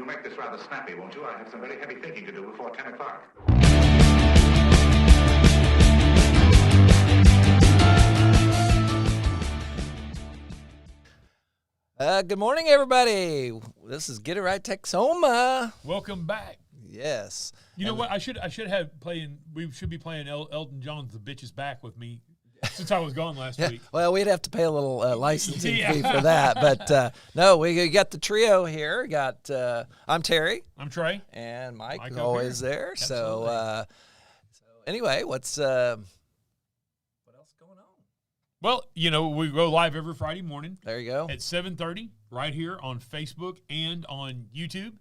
You make this rather snappy, won't you? I have some very heavy thinking to do before 10 o'clock. Good morning, everybody. This is Get It Right Texoma. Welcome back. Yes. You know what? I should have playing. We should be playing Elton John's "The Bitch Is Back" with me since I was gone last week. Well, we'd have to pay a little licensing fee for that, but no, we got the trio here. I'm Terry. I'm Trey. And Mike is always there. Absolutely. So anyway, what else going on? Well, we go live every Friday morning. There you go. At 7:30, right here on Facebook and on YouTube.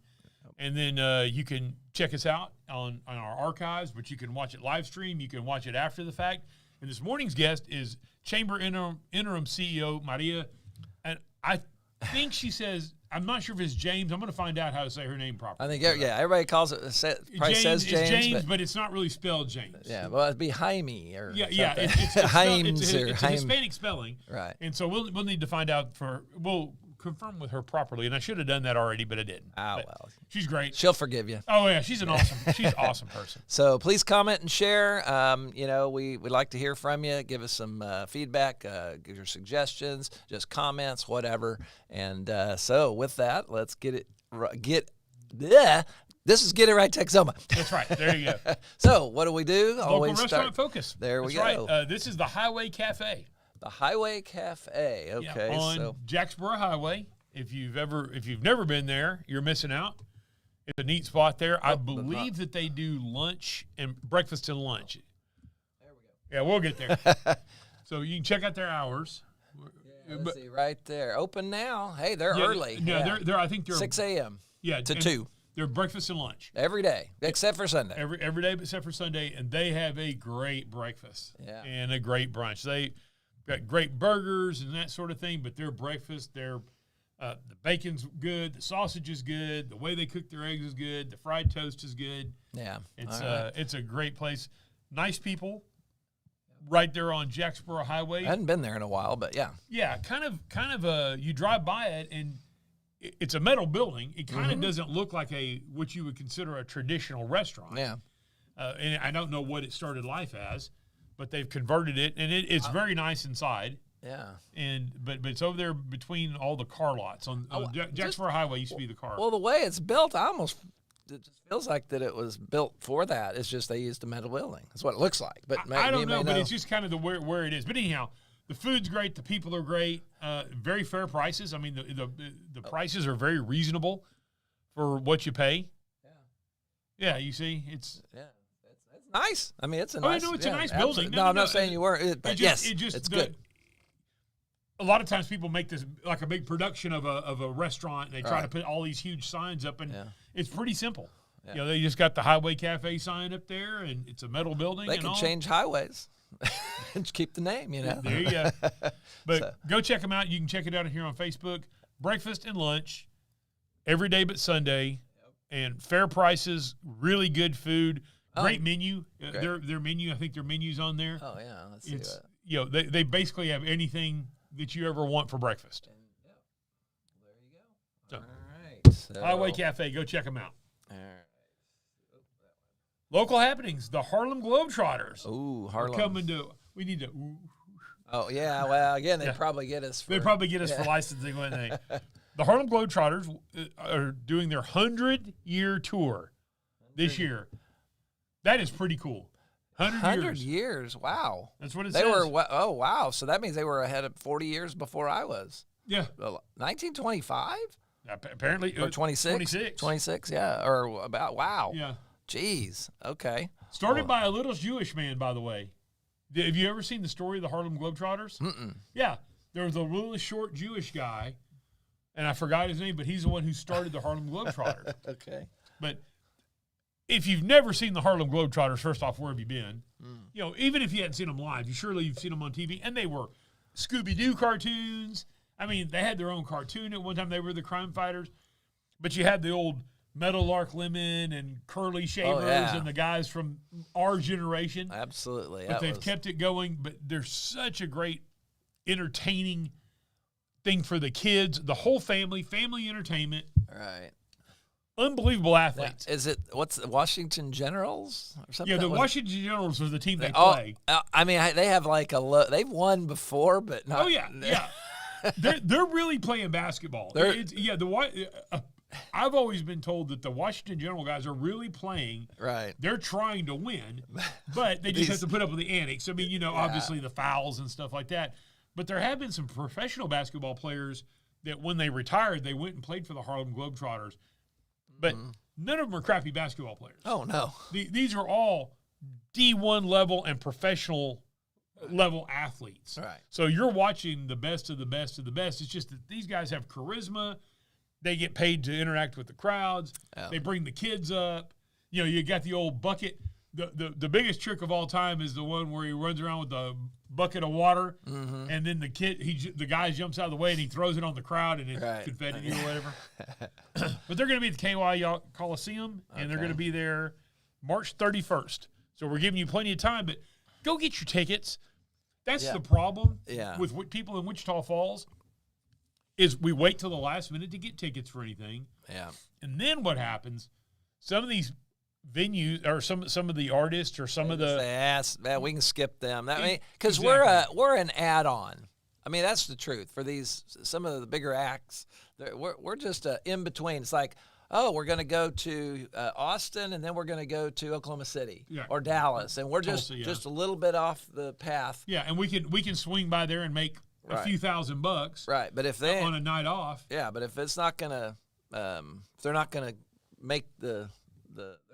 And then you can check us out on our archives, but you can watch it live stream. You can watch it after the fact. And this morning's guest is Chamber Interim CEO Maria. And I think she says, I'm not sure if it's James. I'm going to find out how to say her name properly. I think, everybody calls it, probably says James. It's James, but it's not really spelled James. Yeah, well, it'd be Jaime or yeah, something. It's a Hispanic spelling. Right. And so we'll need to find out we'll confirm with her properly. And I should have done that already, but I didn't. Well. She's great. She'll forgive you. Oh, yeah. She's an awesome person. So please comment and share. We'd like to hear from you. Give us some feedback, give your suggestions, just comments, whatever. And so with that, let's this is Get It Right Texoma. That's right. There you go. So what do we do? Local restaurant focus. There we go. go. Right. This is the Highway Cafe. The Highway Cafe. Okay. On Jacksboro Highway. If you've never been there, you're missing out. It's a neat spot there. I believe that they do lunch and breakfast and lunch. There we go. Yeah, we'll get there. So you can check out their hours. Let's see, right there. Open now. Hey, they're early. Yeah, they're I think they're 6 a.m. Yeah, to 2. They're breakfast and lunch. Every day, except for Sunday. Every day except for Sunday, and they have a great breakfast and a great brunch. They got great burgers and that sort of thing, but their breakfast, the bacon's good, the sausage is good, the way they cook their eggs is good, the fried toast is good. Yeah, it's a great place. Nice people, right there on Jacksboro Highway. I hadn't been there in a while, but yeah. Yeah, kind of. You drive by it and it's a metal building. It kind of doesn't look like what you would consider a traditional restaurant. Yeah, and I don't know what it started life as, but they've converted it, and it's very nice inside. Yeah, but it's over there between all the car lots on Jacksboro Highway used to be the car. Well, the way it's built, it just feels like that it was built for that. It's just they used a metal building. That's what it looks like. But I don't know, but it's just kind of where it is. But anyhow, the food's great, the people are great, very fair prices. I mean, the prices are very reasonable for what you pay. Yeah, you see, it's nice. I mean, it's a nice. It's a nice building. No, I'm not saying you weren't. But it's good. A lot of times people make this like a big production of a restaurant, and they try to put all these huge signs up, and it's pretty simple. Yeah. They just got the Highway Cafe sign up there, and it's a metal building. They can change highways and keep the name, There you go. But go check them out. You can check it out here on Facebook. Breakfast and lunch every day but Sunday, and fair prices, really good food. Great menu. Great. Their menu, I think their menu's on there. Oh, yeah. Let's see that. They basically have anything that you ever want for breakfast. There you go. So, all right. So, Highway Cafe, go check them out. All right. Local happenings, the Harlem Globetrotters. Ooh, Harlem. We need to. Oh, yeah. Well, again, they'd probably get us for. They'd probably get us for licensing, wouldn't they? The Harlem Globetrotters are doing their 100-year tour this year. That is pretty cool. 100 years. Wow. That's what it says. They were, oh, wow. So that means they were ahead of 40 years before I was. Yeah. 1925? Apparently. Or 26? 26, yeah. Or about, wow. Yeah. Jeez. Okay. Started by a little Jewish man, by the way. Have you ever seen the story of the Harlem Globetrotters? Mm-mm. Yeah. There was a little short Jewish guy, and I forgot his name, but he's the one who started the Harlem Globetrotters. Okay. But if you've never seen the Harlem Globetrotters, first off, where have you been? Even if you hadn't seen them live, you've seen them on TV, and they were Scooby-Doo cartoons. I mean, they had their own cartoon at one time. They were the crime fighters. But you had the old Meadowlark Lemon and Curly Shavers and the guys from our generation. Absolutely. But they've kept it going. But they're such a great, entertaining thing for the kids, the whole family entertainment. Right. unbelievable athletes. Is it what's the Washington Generals or something? Yeah, the Washington Generals are the team they play. I mean, they have like they've won before, but not. Oh yeah. They're really playing basketball. I've always been told that the Washington General guys are really playing. Right. They're trying to win, but they just have to put up with the antics. I mean, obviously the fouls and stuff like that. But there have been some professional basketball players that when they retired, they went and played for the Harlem Globetrotters. But none of them are crappy basketball players. Oh, no. These are all D1 level and professional level athletes. Right. So you're watching the best of the best of the best. It's just that these guys have charisma. They get paid to interact with the crowds. Yeah. They bring the kids up. You got the old bucket. The biggest trick of all time is the one where he runs around with the bucket of water, and then the guy jumps out of the way and he throws it on the crowd and it's confetti or whatever. But they're going to be at the Kay Coliseum, and they're going to be there March 31st. So we're giving you plenty of time, but go get your tickets. That's the problem with people in Wichita Falls is we wait till the last minute to get tickets for anything. Yeah. And then what happens, some of these venues or some of the artists or some of the we can skip them. Because we're an add-on. I mean, that's the truth for some of the bigger acts. We're just in between. It's like, oh, we're going to go to Austin and then we're going to go to Oklahoma City or Dallas, and we're just a little bit off the path. Yeah, and we can swing by there and make a few $1,000, right? But if they on a night off, but if it's not going to, if they're not going to make they're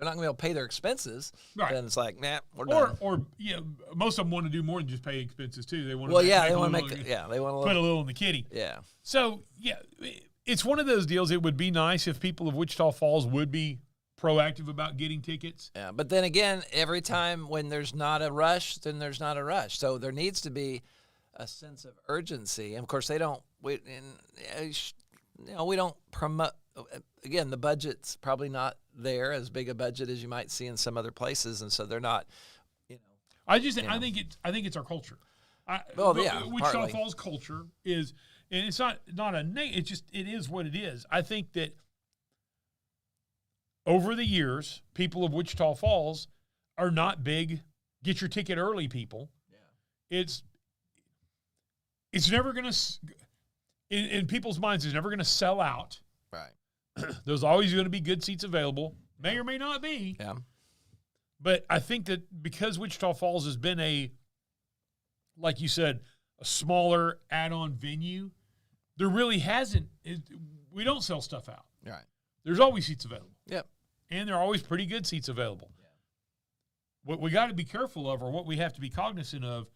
not going to be able to pay their expenses, then it's like, nah, we're done. Or most of them want to do more than just pay expenses too. They want to they want to put a little in the kitty. Yeah. So it's one of those deals. It would be nice if people of Wichita Falls would be proactive about getting tickets. Yeah, but then again, every time when there's not a rush, then there's not a rush. So there needs to be a sense of urgency. And of course, we don't promote. Again, the budget's probably not there as big a budget as you might see in some other places, and so they're not. I think it's our culture. Wichita Falls culture is, and it's not a name. It's just it is what it is. I think that over the years, people of Wichita Falls are not big get your ticket early people. Yeah, it's never going to in people's minds. It's never going to sell out. Right. There's always going to be good seats available. May or may not be. Yeah. But I think that because Wichita Falls has been like you said, a smaller add-on venue, there really hasn't. We don't sell stuff out. Right. There's always seats available. Yep. And there are always pretty good seats available. Yeah. What we got to be careful of, or what we have to be cognizant of,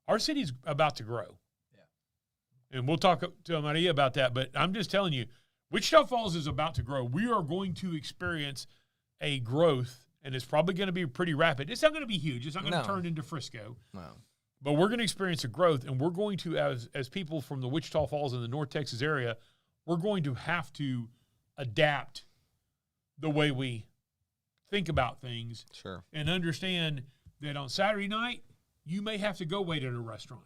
our city's about to grow. Yeah. And we'll talk to Maria about that. But I'm just telling you, Wichita Falls is about to grow. We are going to experience a growth, and it's probably going to be pretty rapid. It's not going to be huge. It's not going to turn into Frisco. No. But we're going to experience a growth, and we're going to, as people from the Wichita Falls and the North Texas area, we're going to have to adapt the way we think about things. Sure. And understand that on Saturday night, you may have to go wait at a restaurant.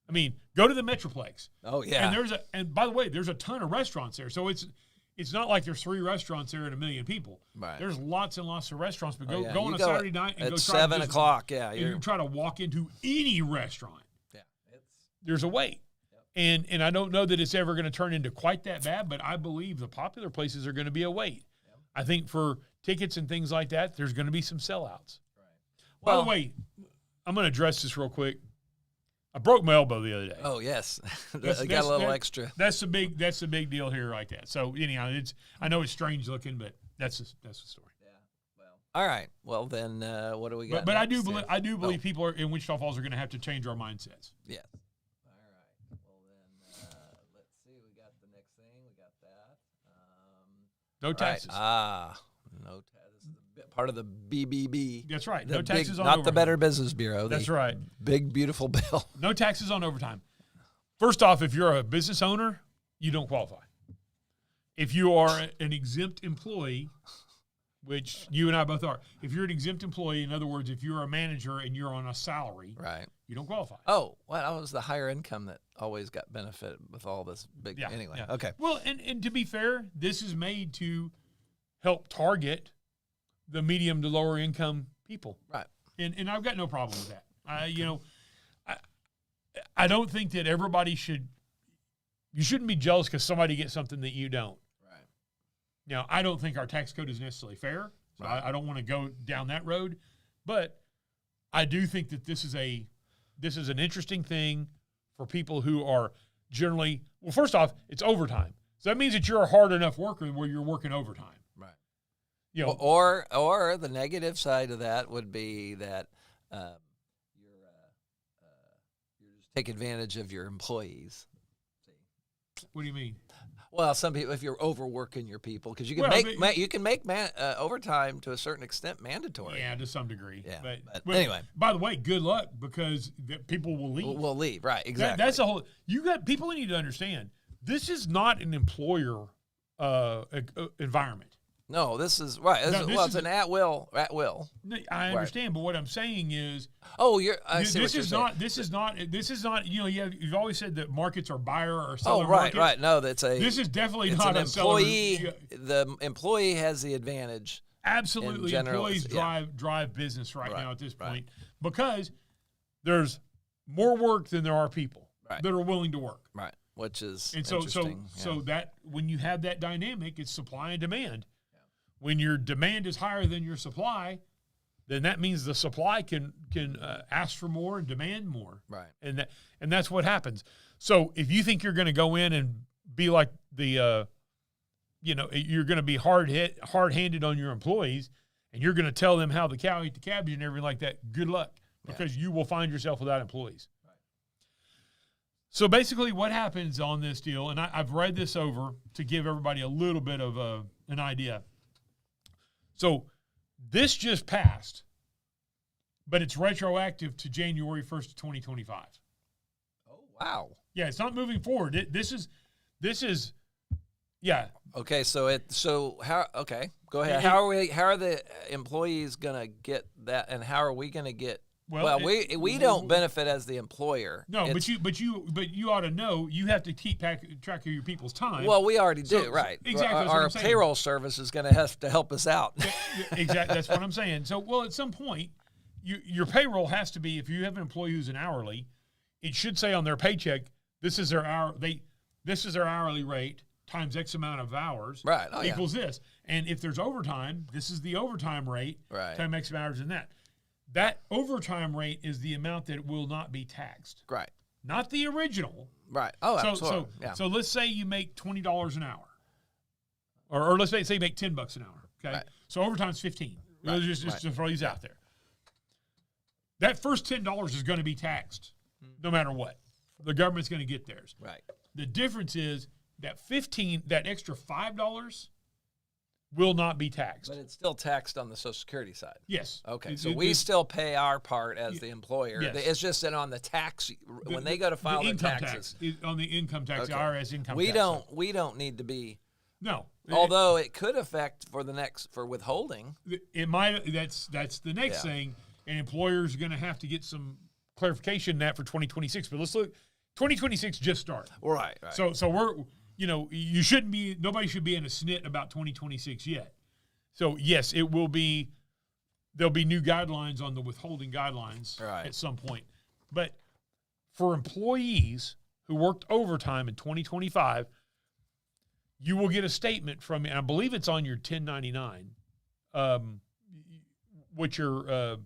I mean, go to the Metroplex. Oh yeah. And by the way, there's a ton of restaurants there. So it's not like there's 3 restaurants there and 1 million people. Right. There's lots and lots of restaurants. But go on a Saturday night and go try 7 o'clock. Yeah. And you try to walk into any restaurant. Yeah. There's a wait. Yep. And I don't know that it's ever going to turn into quite that bad, but I believe the popular places are going to be a wait. Yep. I think for tickets and things like that, there's going to be some sellouts. Right. By the way, I'm going to address this real quick. I broke my elbow the other day. Oh yes, I got a little extra. That's the big deal here, like that. So anyhow, I know it's strange looking, but that's the story. Yeah. Well. All right. Well then, what do we got? But I do believe people in Wichita Falls are going to have to change our mindsets. Yes. All right. Well then, let's see. We got the next thing. We got that. No taxes. Right. No taxes. Part of the BBB. That's right. No taxes on not overtime. The Better Business Bureau. That's right. Big, beautiful bill. No taxes on overtime. First off, if you're a business owner, you don't qualify. If you are an exempt employee, which you and I both are. If you're an exempt employee, in other words, if you're a manager and you're on a salary, right, you don't qualify. Oh, well, that was the higher income that always got benefit with all this big. Yeah, anyway, yeah. Okay. Well, and to be fair, this is made to help target the medium to lower income people. Right. And I've got no problem with that. I don't think that everybody should. You shouldn't be jealous because somebody gets something that you don't. Right. Now, I don't think our tax code is necessarily fair, so Right. I don't want to go down that road. But I do think that this is an interesting thing for people who are generally, well, first off, it's overtime. So that means that you're a hard enough worker where you're working overtime. Right. You know, Or the negative side of that would be that you just take advantage of your employees. what do you mean? Well, some people, if you're overworking your people, because you can make overtime to a certain extent mandatory. Yeah, to some degree. Yeah, but anyway. By the way, good luck because people will leave. We'll leave, right? Exactly. That's a whole. You got people need to understand. This is not an employer environment. No, this is right. It's an at will. I understand, but what I'm saying is, this is not. This is not. You know, you've always said that markets are buyer or seller. Right. No, this is definitely it's not an a employee. Seller. The employee has the advantage. Absolutely, employees drive business right now at this point because there's more work than there are people that are willing to work. Right, which is interesting. So that when you have that dynamic, it's supply and demand. When your demand is higher than your supply, then that means the supply can ask for more and demand more. Right. And that's what happens. So if you think you're going to go in and be like you're going to be hard-handed on your employees, and you're going to tell them how the cow ate the cabbage and everything like that, good luck, because you will find yourself without employees. Right. So basically what happens on this deal, and I've read this over to give everybody a little bit of an idea. So this just passed, but it's retroactive to January 1st of 2025. Oh, wow. Yeah, it's not moving forward. This is yeah. Okay, so how go ahead. How are the employees going to get that, and how are we going to get we don't benefit as the employer. No, but you ought to know you have to keep track of your people's time. Well, we already do, right? Exactly. Our payroll service is going to have to help us out. Exactly. That's what I'm saying. So, at some point, your payroll has to be, if you have an employee who's an hourly, it should say on their paycheck, this is their hourly rate times X amount of hours equals this. And if there's overtime, this is the overtime rate times X amount of hours in that. That overtime rate is the amount that will not be taxed. Right. Not the original. Right. Oh, absolutely. So let's say you make $20 an hour. Or let's say you make $10 an hour. Okay. Right. So overtime's $15. Right. Just to throw these out there. That first $10 is going to be taxed no matter what. The government's going to get theirs. Right. The difference is that that extra $5 will not be taxed. But it's still taxed on the Social Security side. Yes. Okay, so we still pay our part as the employer. Yes. It's just that on the tax, when they go to file their taxes. On the income tax, the IRS income tax. We don't need to be. No. Although it could affect for withholding. It might. That's the next thing. And employers are going to have to get some clarification on that for 2026. But let's look. 2026 just started. Right. So we're. You shouldn't be. Nobody should be in a snit about 2026 yet. So yes, it will be. There'll be new guidelines on the withholding guidelines at some point. But for employees who worked overtime in 2025, you will get a statement from me, and I believe it's on your 1099, what your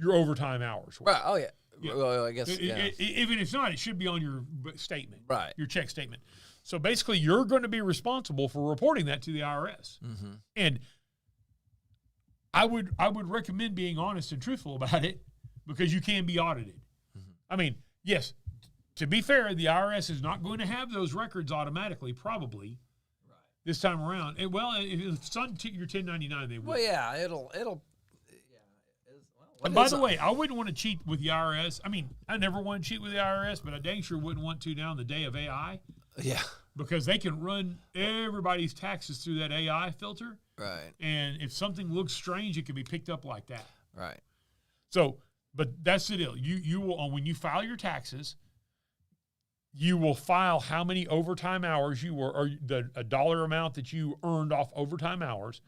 overtime hours were. Right. Oh yeah. Well, I guess even if it's not, it should be on your statement. Right. Your check statement. So basically, you're going to be responsible for reporting that to the IRS. Mm-hmm. And I would recommend being honest and truthful about it because you can be audited. Mm-hmm. I mean, yes, to be fair, the IRS is not going to have those records automatically, probably, this time around. And, well, if it's on your 1099, they will. Well, yeah, it'll. And by the way, I wouldn't want to cheat with the IRS. I mean, I never want to cheat with the IRS, but I dang sure wouldn't want to now in the day of AI. Yeah. because they can run everybody's taxes through that AI filter. Right. And if something looks strange, it can be picked up like that. Right. So, but that's the deal. You will, when you file your taxes, you will file how many overtime hours you were, or a dollar amount that you earned off overtime hours,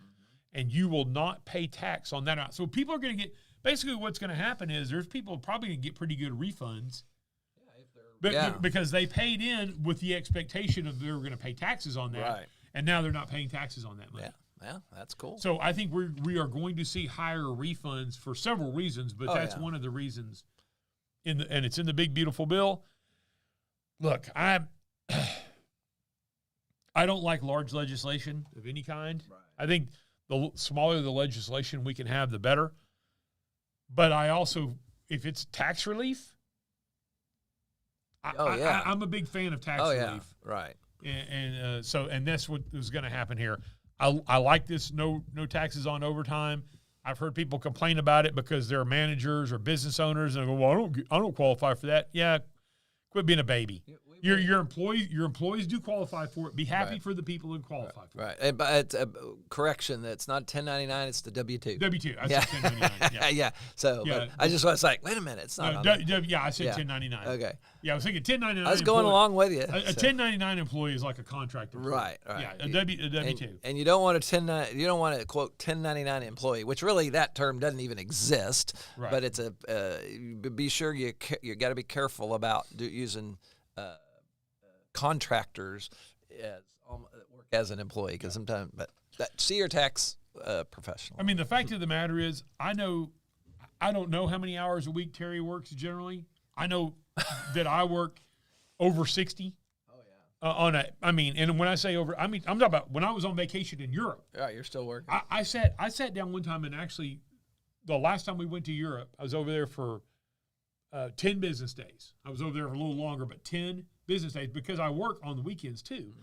and you will not pay tax on that amount. So people are going to get, basically what's going to happen is there's people probably going to get pretty good refunds. Because they paid in with the expectation of they were going to pay taxes on that, right. And now they're not paying taxes on that money. Yeah, that's cool. So I think we are going to see higher refunds for several reasons, but that's one of the reasons. And it's in the big beautiful bill. Look, I don't like large legislation of any kind. Right. I think the smaller the legislation we can have, the better. But I also, if it's tax relief. I'm a big fan of tax relief. Yeah, right. And that's what is going to happen here. I like this no taxes on overtime. I've heard people complain about it because they're managers or business owners and they go, well, I don't qualify for that. Yeah, quit being a baby. Your employees do qualify for it. Be happy for the people who qualify for it. Right. But it's a correction. That's not 1099. It's the W-2. W-2. I said 1099. Yeah. So but I just was like, wait a minute. It's not. I said 1099. Okay. Yeah, I was thinking 1099. I was going along with you. A 1099 employee is like a contractor. Right. Yeah. A W-2. And you don't want a quote 1099 employee, which really that term doesn't even exist. Right. But it's be sure you got to be careful about using. Contractors work as an employee because sometimes, but see your tax professional. I mean, the fact of the matter is, I don't know how many hours a week Terry works generally. I know that I work over 60. Oh yeah. And when I say over, I'm talking about when I was on vacation in Europe. Yeah, you're still working. I sat down one time and actually, the last time we went to Europe, I was over there for 10 business days. I was over there for a little longer, but 10 business days because I work on the weekends too. Mm-hmm.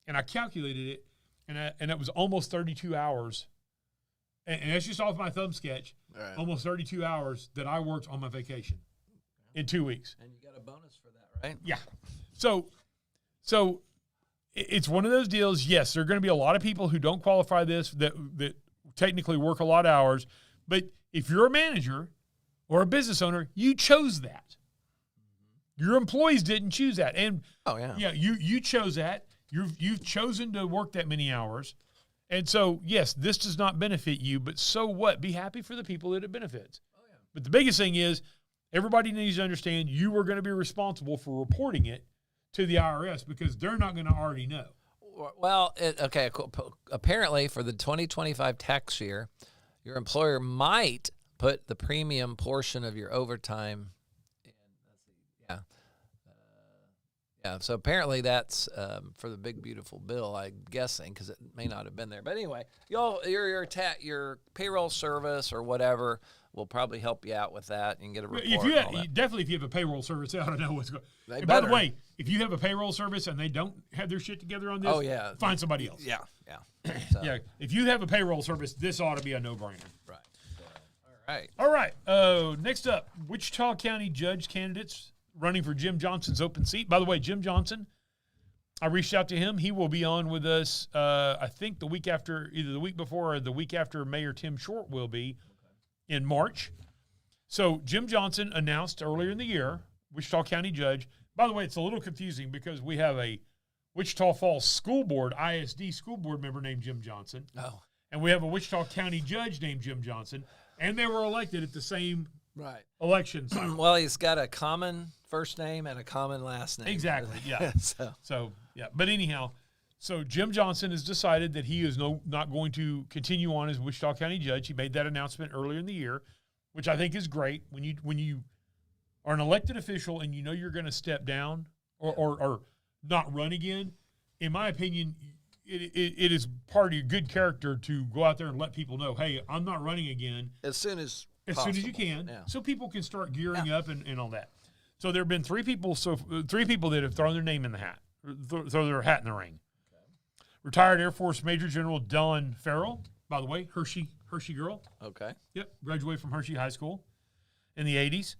And I calculated it, and it was almost 32 hours. And that's just off my thumb sketch. Right. Almost 32 hours that I worked on my vacation in 2 weeks. And you got a bonus for that, right? Yeah. So it's one of those deals. Yes, there are going to be a lot of people who don't qualify that technically work a lot of hours. But if you're a manager or a business owner, you chose that. Your employees didn't choose that. And you chose that. You've chosen to work that many hours. And so, yes, this does not benefit you, but so what? Be happy for the people that it benefits. Oh, yeah. But the biggest thing is everybody needs to understand you are going to be responsible for reporting it to the IRS because they're not going to already know. Well, apparently for the 2025 tax year, your employer might put the premium portion of your overtime in. So apparently that's for the big beautiful bill, I'm guessing, because it may not have been there. But anyway, your payroll service or whatever will probably help you out with that and get a report. Definitely, if you have a payroll service, I don't know what's going on. By the way, if you have a payroll service and they don't have their shit together on this, find somebody else. Yeah. So. If you have a payroll service, this ought to be a no-brainer. Right. All right. Next up, Wichita County judge candidates running for Jim Johnson's open seat. By the way, Jim Johnson, I reached out to him. He will be on with us, I think, the week after, either the week before or the week after Mayor Tim Short will be in March. So Jim Johnson announced earlier in the year, Wichita County judge. By the way, it's a little confusing because we have a Wichita Falls School Board, ISD school board member named Jim Johnson. Oh. And we have a Wichita County judge named Jim Johnson. And they were elected at the same election cycle. Well, he's got a common first name and a common last name. Exactly, yeah. So, But anyhow, so Jim Johnson has decided that he is not going to continue on as Wichita County judge. He made that announcement earlier in the year, which I think is great. When you are an elected official and you know you're going to step down or not run again, in my opinion, it is part of your good character to go out there and let people know, hey, I'm not running again. As soon as you can, so people can start gearing up and all that. So there have been three people that have thrown their name in the hat, throw their hat in the ring. Okay. Retired Air Force Major General Dawn Farrell, by the way, Hershey girl. Okay. Yep, graduated from Hershey High School in the 80s.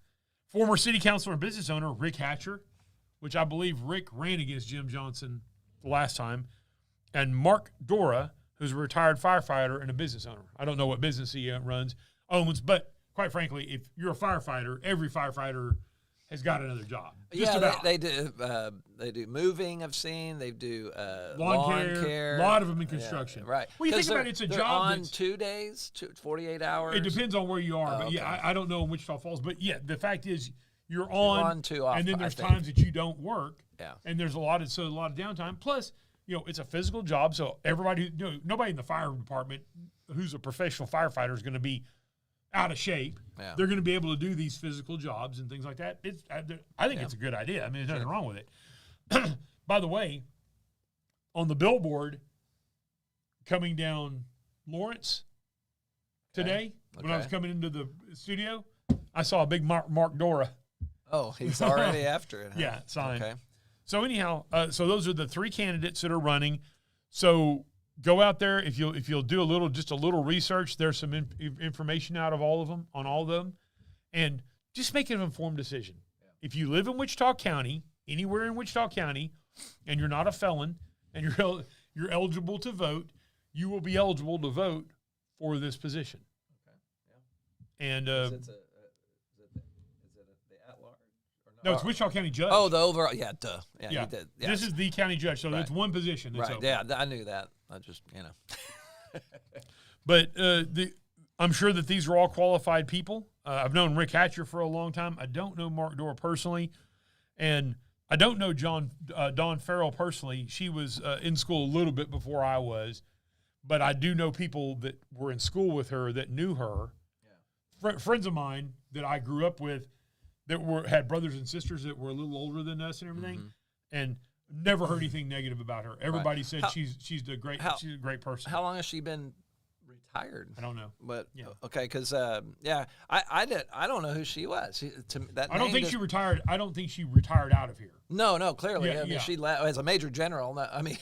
Former city councilor and business owner Rick Hatcher, which I believe Rick ran against Jim Johnson the last time, and Mark Dora, who's a retired firefighter and a business owner. I don't know what business he owns, but quite frankly, if you're a firefighter, every firefighter has got another job. Just about. They do moving. I've seen they do lawn care. A lot of them in construction. Yeah, right. Well, you think about it, it's a job on 2 days, 48 hours. It depends on where you are, but yeah, I don't know in Wichita Falls, but yeah, the fact is you're on too often, and then there's times that you don't work. Yeah. And there's a lot of downtime. Plus, it's a physical job, so everybody, nobody in the fire department who's a professional firefighter is going to be out of shape. Yeah. They're going to be able to do these physical jobs and things like that. I think it's a good idea. I mean, there's nothing wrong with it. By the way, on the billboard coming down Lawrence today, when I was coming into the studio, I saw a big Mark Dora. Oh, he's already after it. Huh? Yeah, signed. Okay. So anyhow, so those are the 3 candidates that are running. So go out there if you'll do just a little research. There's some information out of all of them on all of them, and just make an informed decision. Yeah. If you live in Wichita County, anywhere in Wichita County, and you're not a felon and you're eligible to vote, you will be eligible to vote for this position. Okay. Yeah. And is it the at-large? No, it's Wichita County Judge. Oh, the overall. Yeah, duh. Yeah, yeah. you did. Yes. This is the county judge, so it's one position. That's right. open. Yeah, I knew that. I just, But I'm sure that these are all qualified people. I've known Rick Hatcher for a long time. I don't know Mark Dora personally, and I don't know Dawn Farrell personally. She was in school a little bit before I was, but I do know people that were in school with her that knew her. Yeah. Friends of mine that I grew up with that had brothers and sisters that were a little older than us and everything, and never heard anything negative about her. Everybody said she's a great person. How long has she been retired? I don't know, but okay, because I don't know who she was. I don't think she retired. I don't think she retired out of here. No, clearly. I mean, she as a major general. No, I mean,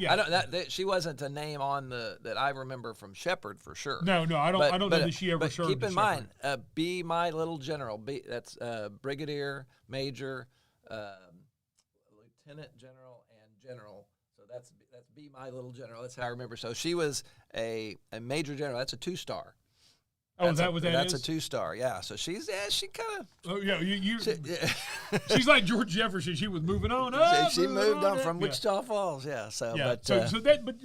I don't. She wasn't a name on that I remember from Shepherd for sure. No, I don't know that she ever served. Keep in mind, be my little general. That's brigadier, major, lieutenant general, and general. So that's be my little general. That's how I remember. So she was a major general. That's a 2-star. Oh, is that what that is? is? That's a 2-star. Yeah. So she kind of. Oh yeah, she's like George Jefferson. She was moving on up. She moved on from Wichita Falls. Yeah. So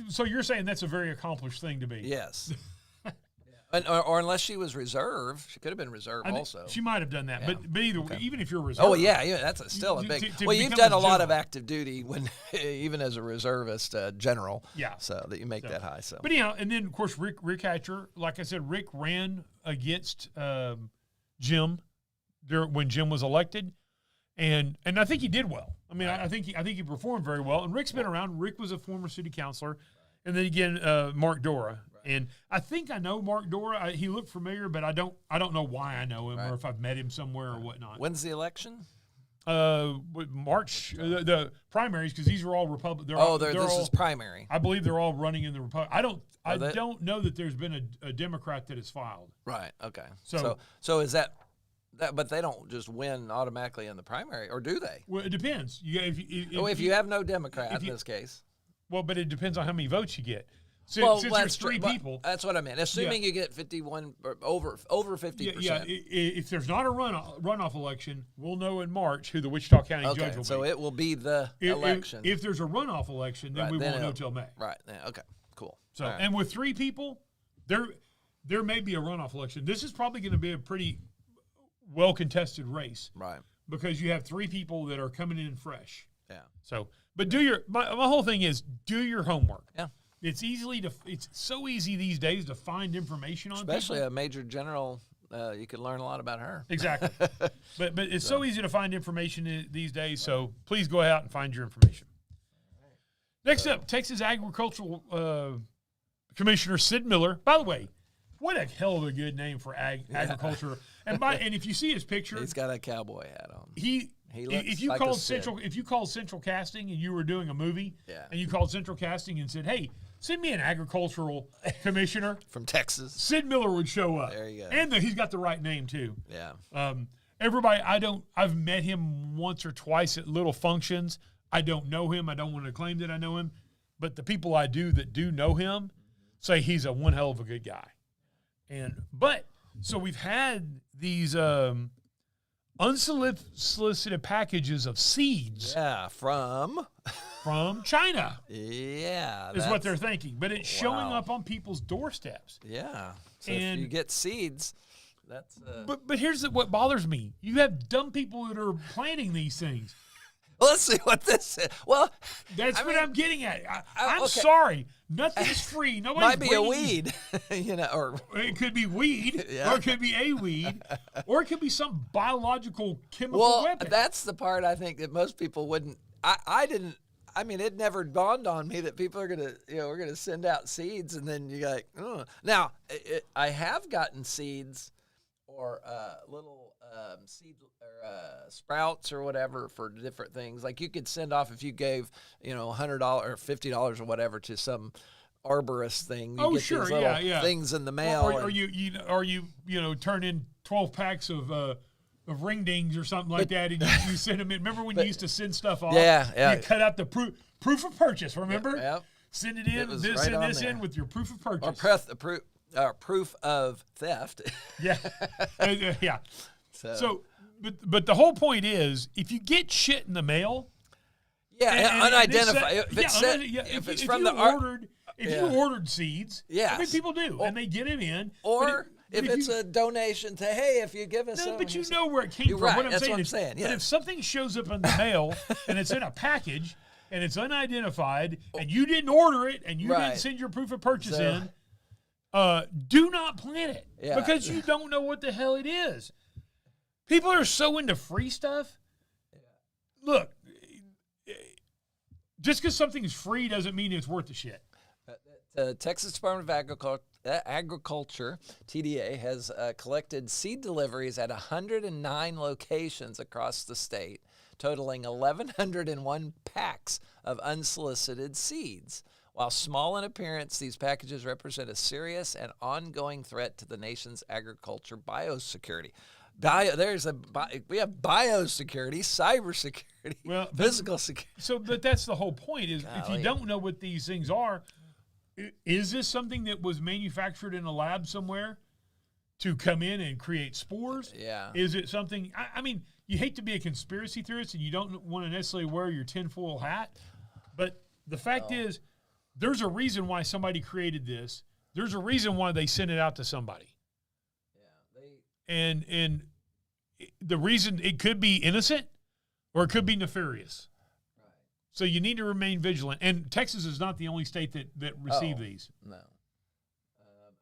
so you're saying that's a very accomplished thing to be. Yes. Or unless she was reserve, she could have been reserve also. She might have done that, but either way, even if you're reserve. Oh yeah, that's still a big. Well, you've done a lot of active duty even as a reservist general. Yeah. So that you make that high. So. But anyhow, and then of course Rick Hatcher, like I said, Rick ran against Jim when Jim was elected, and I think he did well. I mean, I think he performed very well. And Rick's been around. Rick was a former city councilor, and then again Mark Dora. And I think I know Mark Dora. He looked familiar, but I don't know why I know him or if I've met him somewhere or whatnot. When's the election? March. The primaries, because these are all Republican. This is primary. I believe they're all running in the Republican. I don't know that there's been a Democrat that has filed. Right. Okay. So is that? But they don't just win automatically in the primary, or do they? Well, it depends. If you have no Democrat in this case. Well, but it depends on how many votes you get. Since there's 3 people. That's what I meant. Assuming you get 51 or over 50%. Yeah, if there's not a runoff election, we'll know in March who the Wichita County judge will be. So it will be the election. If there's a runoff election, then we won't know till May. Right. Okay. Cool. So and with 3 people, there may be a runoff election. This is probably going to be a pretty well contested race. Right. Because you have 3 people that are coming in fresh. Yeah. So, but my whole thing is do your homework. Yeah. It's so easy these days to find information on especially people. A major general. You could learn a lot about her. Exactly. but it's so easy to find information these days. So please go out and find your information. Next up, Texas Agricultural Commissioner Sid Miller. By the way, what a hell of a good name for agriculture. And if you see his picture, he's got a cowboy hat on. If you called Central Casting and you were doing a movie, and you called Central Casting and said, "Hey, send me an agricultural commissioner from Texas," Sid Miller would show up. There you go. And he's got the right name too. Yeah. Everybody, I've met him once or twice at little functions. I don't know him. I don't want to claim that I know him. But the people I do that do know him say he's a one hell of a good guy. So we've had these unsolicited packages of seeds. Yeah, from China. Yeah. Is what they're thinking. But it's showing up on people's doorsteps. Yeah. So if you get seeds, that's... But here's what bothers me. You have dumb people that are planting these things. Let's see what this is. Well, that's what I'm getting at. I'm sorry. Nothing's free. Nobody's might be a weed, or it could be weed, or it could be a weed, or it could be some biological chemical weapon. That's the part I think that most people wouldn't. I didn't. I mean, it never dawned on me that people are gonna, we're gonna send out seeds, and then you're like, oh. Now, I have gotten seeds or little seed or sprouts or whatever for different things. Like you could send off if you gave, $100 or $50 or whatever to some arborist thing. You get these little things in the mail. Or you turn in 12 packs of ring dings or something like that, and you send them in. Remember when you used to send stuff off? Yeah. You cut out the proof of purchase. Remember? Yep. Send it in. Send this in with your proof of purchase. Or proof of theft. Yeah. Yeah. So, but the whole point is, if you get shit in the mail, unidentified. If you ordered seeds, yes. I mean, people do, and they get them in. Or if it's a donation to, hey, if you give us no, some. But you know where it came from. Right, what I'm that's saying what I'm is, saying. But if something shows up in the mail and it's in a package and it's unidentified and you didn't order it and you didn't send your proof of purchase in, do not plant it because you don't know what the hell it is. People are so into free stuff. Look, just because something's free doesn't mean it's worth the shit. The Texas Department of Agriculture, TDA, has collected seed deliveries at 109 locations across the state, totaling 1,101 packs of unsolicited seeds. While small in appearance, these packages represent a serious and ongoing threat to the nation's agriculture biosecurity. We have biosecurity, cybersecurity, physical security. But that's the whole point is if you don't know what these things are, is this something that was manufactured in a lab somewhere to come in and create spores? Yeah. Is it something, I mean, you hate to be a conspiracy theorist and you don't want to necessarily wear your tinfoil hat, but the fact is there's a reason why somebody created this. There's a reason why they sent it out to somebody. And the reason it could be innocent or it could be nefarious. Right. So you need to remain vigilant. And Texas is not the only state that received these. No.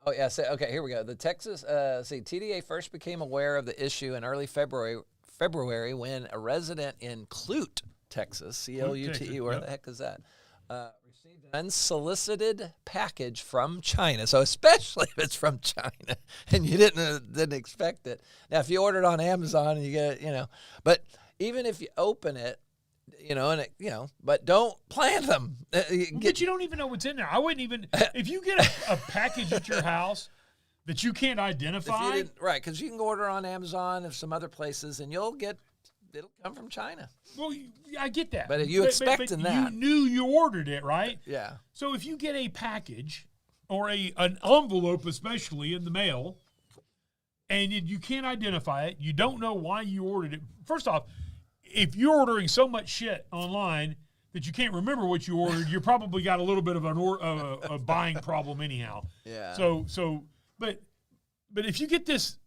Okay, here we go. The Texas, TDA first became aware of the issue in early February when a resident in Clute, Texas, C-L-U-T-E, where the heck is that? Received an unsolicited package from China. So especially if it's from China and you didn't expect it. Now, if you order it on Amazon and you get it, but even if you open it, but don't plant them. But you don't even know what's in there. I wouldn't even, if you get a package at your house that you can't identify. Right, because you can order on Amazon and some other places and it'll come from China. Well, I get that. But you expecting that. You knew you ordered it, right? Yeah. So if you get a package or an envelope, especially in the mail, and you can't identify it, you don't know why you ordered it. First off, if you're ordering so much shit online that you can't remember what you ordered, you probably got a little bit of a buying problem anyhow. Yeah. But if you get this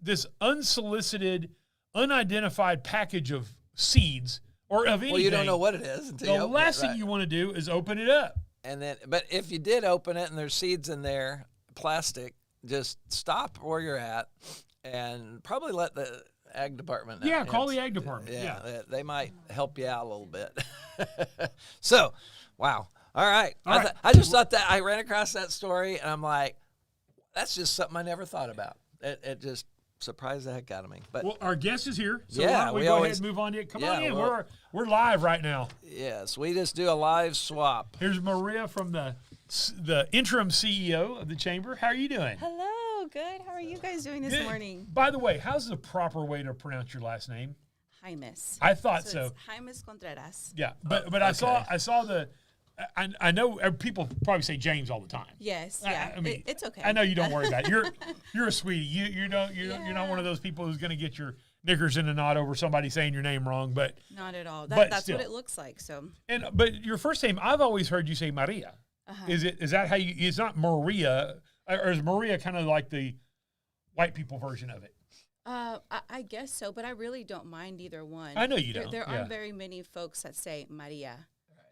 unsolicited, unidentified package of seeds or of anything, well, you don't know what it is until the last thing you want to do is open it up. And then, but if you did open it and there's seeds in there, plastic, just stop where you're at and probably let the ag department know. Yeah, call the ag department. Yeah, they might help you out a little bit. So, wow. All right. I just thought that I ran across that story and I'm like, that's just something I never thought about. It just surprised the heck out of me. But well, our guest is here, so yeah, why don't we go ahead and move on to it. Come on in. We're live right now. Yes, we just do a live swap. Here's Maria from the interim CEO of the chamber. How are you doing? Hello, good. How are you guys doing this morning? By the way, how's the proper way to pronounce your last name? Jaimes. I thought so. It's Jaimes Contreras. Yeah, but I saw the. I know people probably say James all the time. Yes, yeah. I mean, it's okay. I know you don't worry about it. You're a sweetie. You're not one of those people who's going to get your knickers in a knot over somebody saying your name wrong. But not at all. That's what it looks like. So. But your first name, I've always heard you say Maria. Uh-huh. Is that how you? It's not Maria, or is Maria kind of like the white people version of it? I guess so, but I really don't mind either one. I know you don't. There aren't very many folks that say Maria.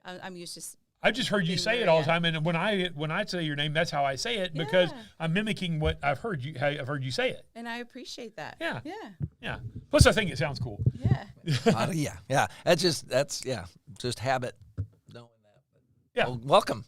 I'm used to. I just heard you say it all the time, and when I say your name, that's how I say it because I'm mimicking what I've heard you say it. And I appreciate that. Yeah. Plus, I think it sounds cool. Yeah. Yeah. That's just habit knowing that. Yeah. Well, welcome.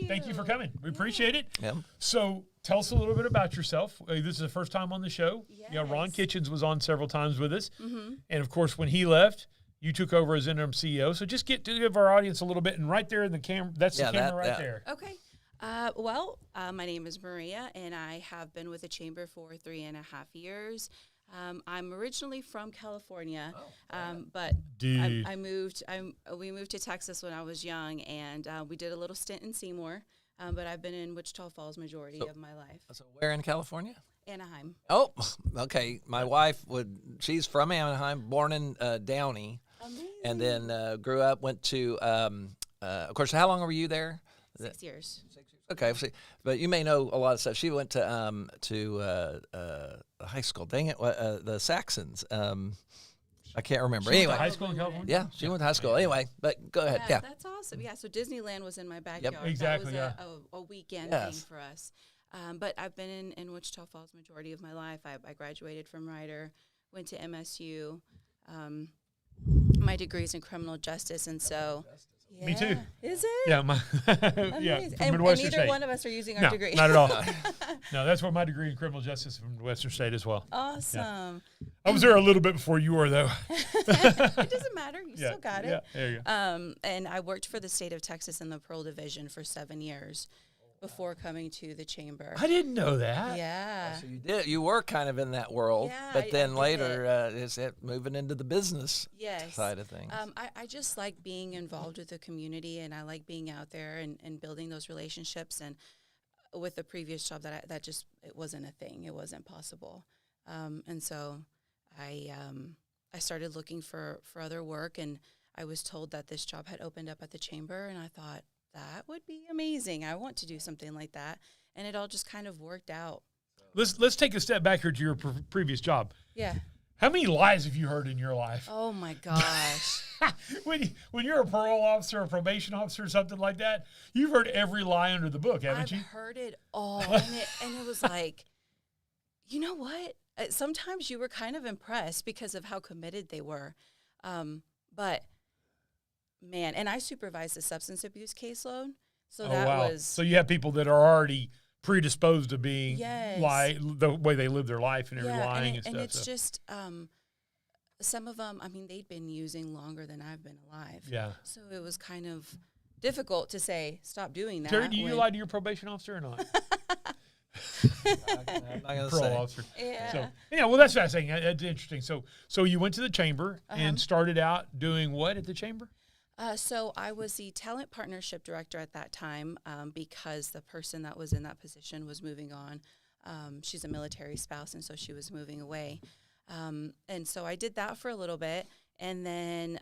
Thank you for coming. We appreciate it. Yeah. So tell us a little bit about yourself. This is the first time on the show. Yes. Yeah, Ron Kitchens was on several times with us. Mm-hmm. And, of course, when he left, you took over as interim CEO. So just give our audience a little bit. And right there in the camera, that's the camera right there. Okay. My name is Maria, and I have been with the Chamber for 3.5 years. I'm originally from California, but Dude. we moved to Texas when I was young, and we did a little stint in Seymour, but I've been in Wichita Falls majority of my life. So where in California? Anaheim. Oh, okay. My wife she's from Anaheim, born in Downey. Amazing. And then grew up, went to, of course, how long were you there? 6 years. Okay, but you may know a lot of stuff. She went to high school. Dang it, the Saxons. I can't remember. She went Anyway, to high school in California? Yeah, she went to high school. Anyway, but go ahead. Yeah. That's awesome. Yeah, so Disneyland was in my backyard. Exactly, That was a weekend thing for us. But I've been in Wichita Falls majority of my life. I graduated from Rider, went to MSU. My degree is in criminal justice, and so Me too. Is it? Yeah, and neither one of us are using our degree. Not at all. No, that's what my degree in criminal justice from Western State as well. Awesome. Yeah. I was there a little bit before you were, though. It doesn't matter. You still got it. Yeah, there you go. And I worked for the state of Texas in the Parole Division for 7 years before coming to the Chamber. I didn't know that. Yeah. So you did. You were kind of in that world, Yeah, but then I later, is it moving into the business Yes. side of things? I just like being involved with the community, and I like being out there and building those relationships. And with the previous job, it wasn't a thing. It wasn't possible. And so I started looking for other work, and I was told that this job had opened up at the Chamber, and I thought, that would be amazing. I want to do something like that. And it all just kind of worked out. Let's take a step back here to your previous job. Yeah. How many lies have you heard in your life? Oh, my gosh. when you're a parole officer, a probation officer, or something like that, you've heard every lie under the book, haven't you? I've heard it all. and it was like, you know what? Sometimes you were kind of impressed because of how committed they were. But man, and I supervised the substance abuse caseload, so was. So you have people that are already predisposed to being the way they live their life and lying and stuff. And it's just some of them. I mean, they'd been using longer than I've been alive. Yeah. So it was kind of difficult to say stop doing that. Terry, do you lie to your probation officer or not? I'm not gonna Parole say. officer. Yeah. So well, that's fascinating. That's interesting. So you went to the Chamber and started out doing what at the Chamber? So I was the talent partnership director at that time because the person that was in that position was moving on. She's a military spouse, and so she was moving away. And so I did that for a little bit, and then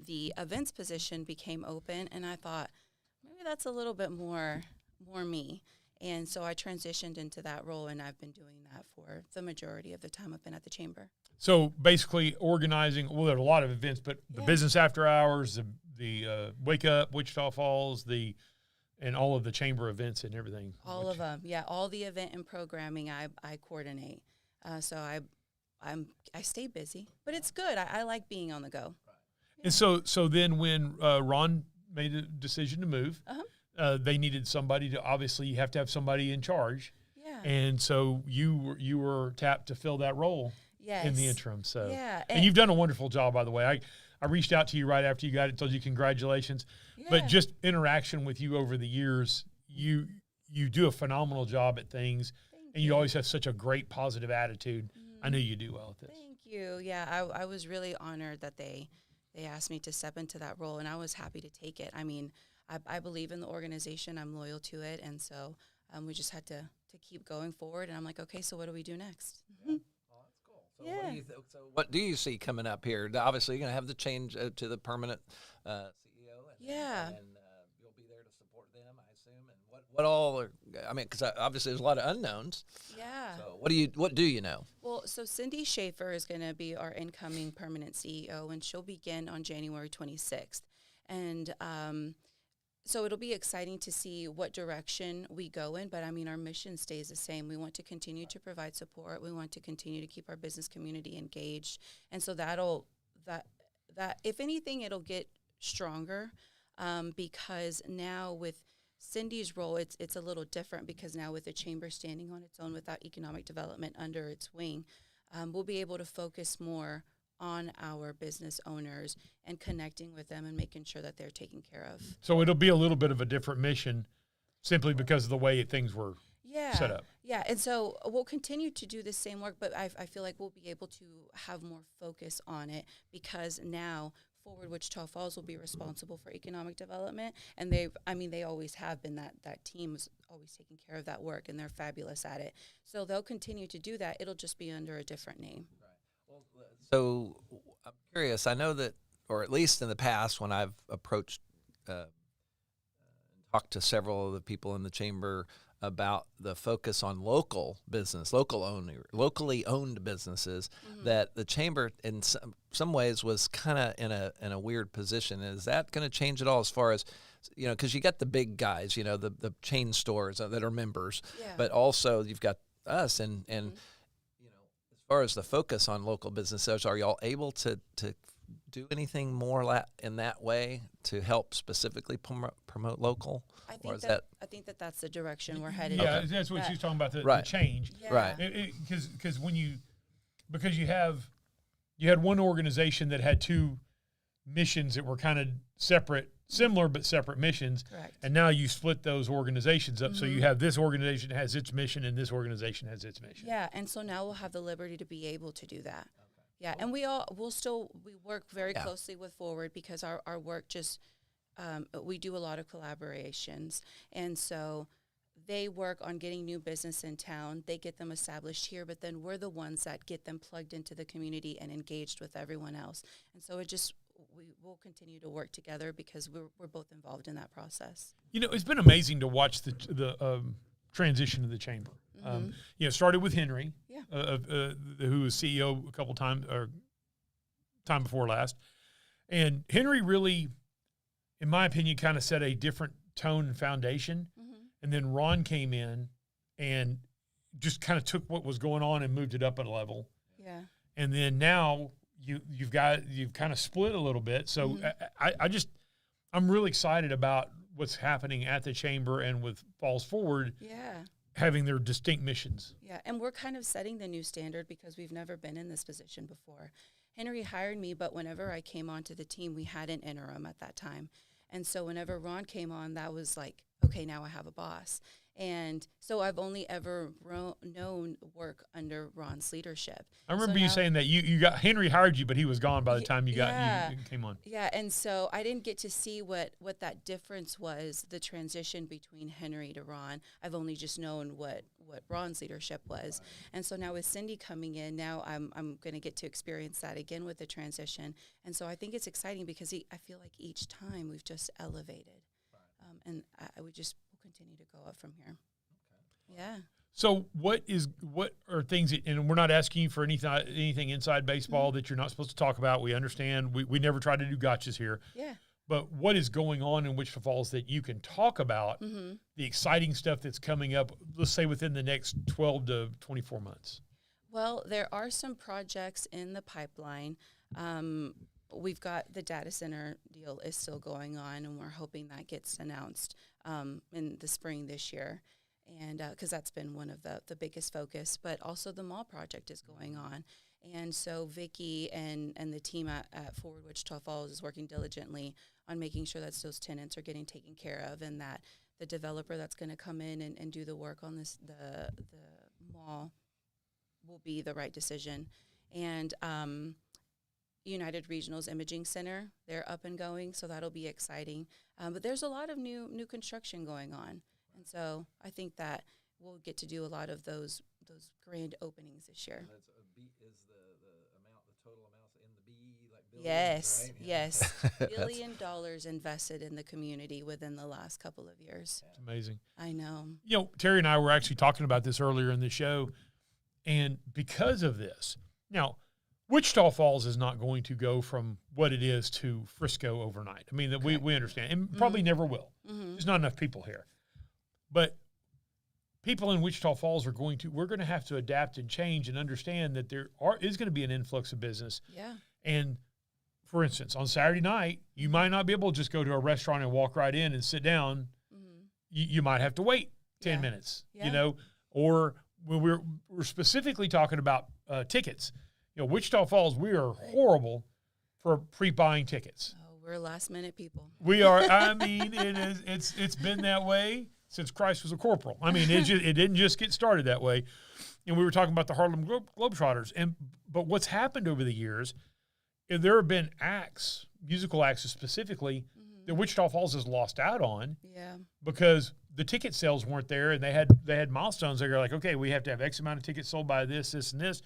the events position became open, and I thought, maybe that's a little bit more me. And so I transitioned into that role, and I've been doing that for the majority of the time I've been at the Chamber. So basically organizing, well, there are a lot of events, but the business after hours, the Wake Up, Wichita Falls, and all of the Chamber events and everything. All of them, yeah. All the event and programming I coordinate. So I stay busy, but it's good. I like being on the go. Yeah. And so then when Ron made a decision to move, they needed somebody to, obviously you have to have somebody in charge. Yeah. And so you were tapped to fill that role in the interim. So yeah. And you've done a wonderful job, by the way. I reached out to you right after you got it, told you congratulations. Yeah. But just interaction with you over the years, you do a phenomenal job at things. You always have such a great positive attitude. I know you do well at this. Thank you. Yeah, I was really honored that they asked me to step into that role, and I was happy to take it. I mean, I believe in the organization. I'm loyal to it, and so we just had to keep going forward. And I'm like, okay, so what do we do next? Yeah. Oh, that's cool. So so what do you see coming up here? Obviously, you're going to have the change to the permanent CEO. And you'll be there to support them, I assume. And what all are, I mean, because obviously there's a lot of unknowns. Yeah. So what do you know? Well, so Cindy Schaefer is going to be our incoming permanent CEO, and she'll begin on January 26th. And so it'll be exciting to see what direction we go in, but I mean, our mission stays the same. We want to continue to provide support. We want to continue to keep our business community engaged. And so that if anything, it'll get stronger because now with Cindy's role, it's a little different because now with the chamber standing on its own without economic development under its wing, we'll be able to focus more on our business owners and connecting with them and making sure that they're taken care of. So it'll be a little bit of a different mission simply because of the way things were set up. Yeah, and so we'll continue to do the same work, but I feel like we'll be able to have more focus on it because now Forward Wichita Falls will be responsible for economic development, and they always have been. That team is always taking care of that work, and they're fabulous at it. So they'll continue to do that. It'll just be under a different name. So I'm curious. I know that, or at least in the past, when I've approached and talked to several of the people in the chamber about the focus on local business, locally owned businesses, that the chamber in some ways was kind of in a weird position. Is that going to change at all as far as, because you got the big guys, the chain stores that are members, but also you've got us and as far as the focus on local businesses, are y'all able to do anything more in that way to help specifically promote local? I think that's the direction we're headed. Yeah, that's what she's talking about, the change. Yeah. Right. Because you had one organization that had two missions that were kind of similar but separate missions. Correct. And now you split those organizations up. So you have this organization has its mission and this organization has its mission. Yeah, and so now we'll have the liberty to be able to do that. Okay. Yeah, and we work very closely with Forward because our work just we do a lot of collaborations, and so they work on getting new business in town. They get them established here, but then we're the ones that get them plugged into the community and engaged with everyone else. And so we will continue to work together because we're both involved in that process. It's been amazing to watch the transition of the chamber. It started with Henry, who was CEO a couple times or time before last, and Henry really, in my opinion, kind of set a different tone and foundation. And then Ron came in and just kind of took what was going on and moved it up a level. Yeah. And then now you've kind of split a little bit. So I'm really excited about what's happening at the chamber and with Falls Forward. Yeah. Having their distinct missions. Yeah, and we're kind of setting the new standard because we've never been in this position before. Henry hired me, but whenever I came onto the team, we had an interim at that time. And so whenever Ron came on, that was like, okay, now I have a boss. And so I've only ever known work under Ron's leadership. I remember you saying that you got Henry hired you, but he was gone by the time you came on. Yeah, and so I didn't get to see what that difference was, the transition between Henry to Ron. I've only just known what Ron's leadership was. Right. And so now with Cindy coming in, now I'm going to get to experience that again with the transition. And so I think it's exciting because I feel like each time we've just elevated. Right. And we just continue to go up from here. Okay. Yeah. So what are things and we're not asking you for anything inside baseball that you're not supposed to talk about. We understand. We never try to do gotchas here. Yeah. But what is going on in Wichita Falls that you can talk about, the exciting stuff that's coming up, let's say within the next 12 to 24 months? Well, there are some projects in the pipeline. We've got the data center deal is still going on, and we're hoping that gets announced in the spring this year, and because that's been one of the biggest focus. But also the mall project is going on, and so Vicki and the team at Forward Wichita Falls is working diligently on making sure that those tenants are getting taken care of, and that the developer that's going to come in and do the work on the mall will be the right decision. and United Regional's Imaging Center. They're up and going, so that'll be exciting. But there's a lot of new construction going on, and so I think that we'll get to do a lot of those grand openings this year. And that's is the total amount in the B, like billions, right? Yes, $1 billion invested in the community within the last couple of years. It's amazing. I know. You know, Terry and I were actually talking about this earlier in the show, and because of this, now, Wichita Falls is not going to go from what it is to Frisco overnight. I mean, that we understand, and probably never will. There's not enough people here. But people in Wichita Falls we're going to have to adapt and change and understand that there is going to be an influx of business. Yeah. And for instance, on Saturday night, you might not be able to just go to a restaurant and walk right in and sit down. You might have to wait 10 minutes, you know, or when we're specifically talking about tickets. You know, Wichita Falls, we are horrible for pre-buying tickets. Oh, we're last-minute people. We are. I mean, it's been that way since Christ was a corporal. I mean, it didn't just get started that way. And we were talking about the Harlem Globetrotters, but what's happened over the years, there have been acts, musical acts specifically, that Wichita Falls has lost out on. Yeah. Because the ticket sales weren't there, and they had milestones. They were like, okay, we have to have X amount of tickets sold by this, and this.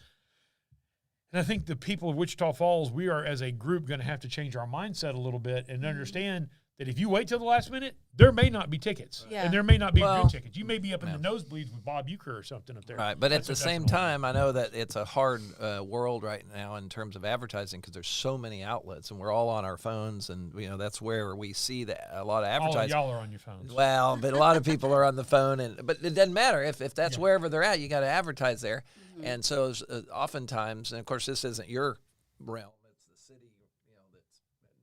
And I think the people of Wichita Falls, we are as a group going to have to change our mindset a little bit and understand that if you wait till the last minute, there may not be tickets. Yeah. And there may not be good tickets. You may be up in the nosebleeds with Bob Euchre or something up there. Right, but at the same time, I know that it's a hard world right now in terms of advertising because there's so many outlets, and we're all on our phones, and you know that's where we see a lot of advertising. All of y'all are on your phones. Well, but a lot of people are on the phone, but it doesn't matter if that's wherever they're at. You got to advertise there, and so oftentimes, and of course, this isn't your realm. It's the city, you know, that's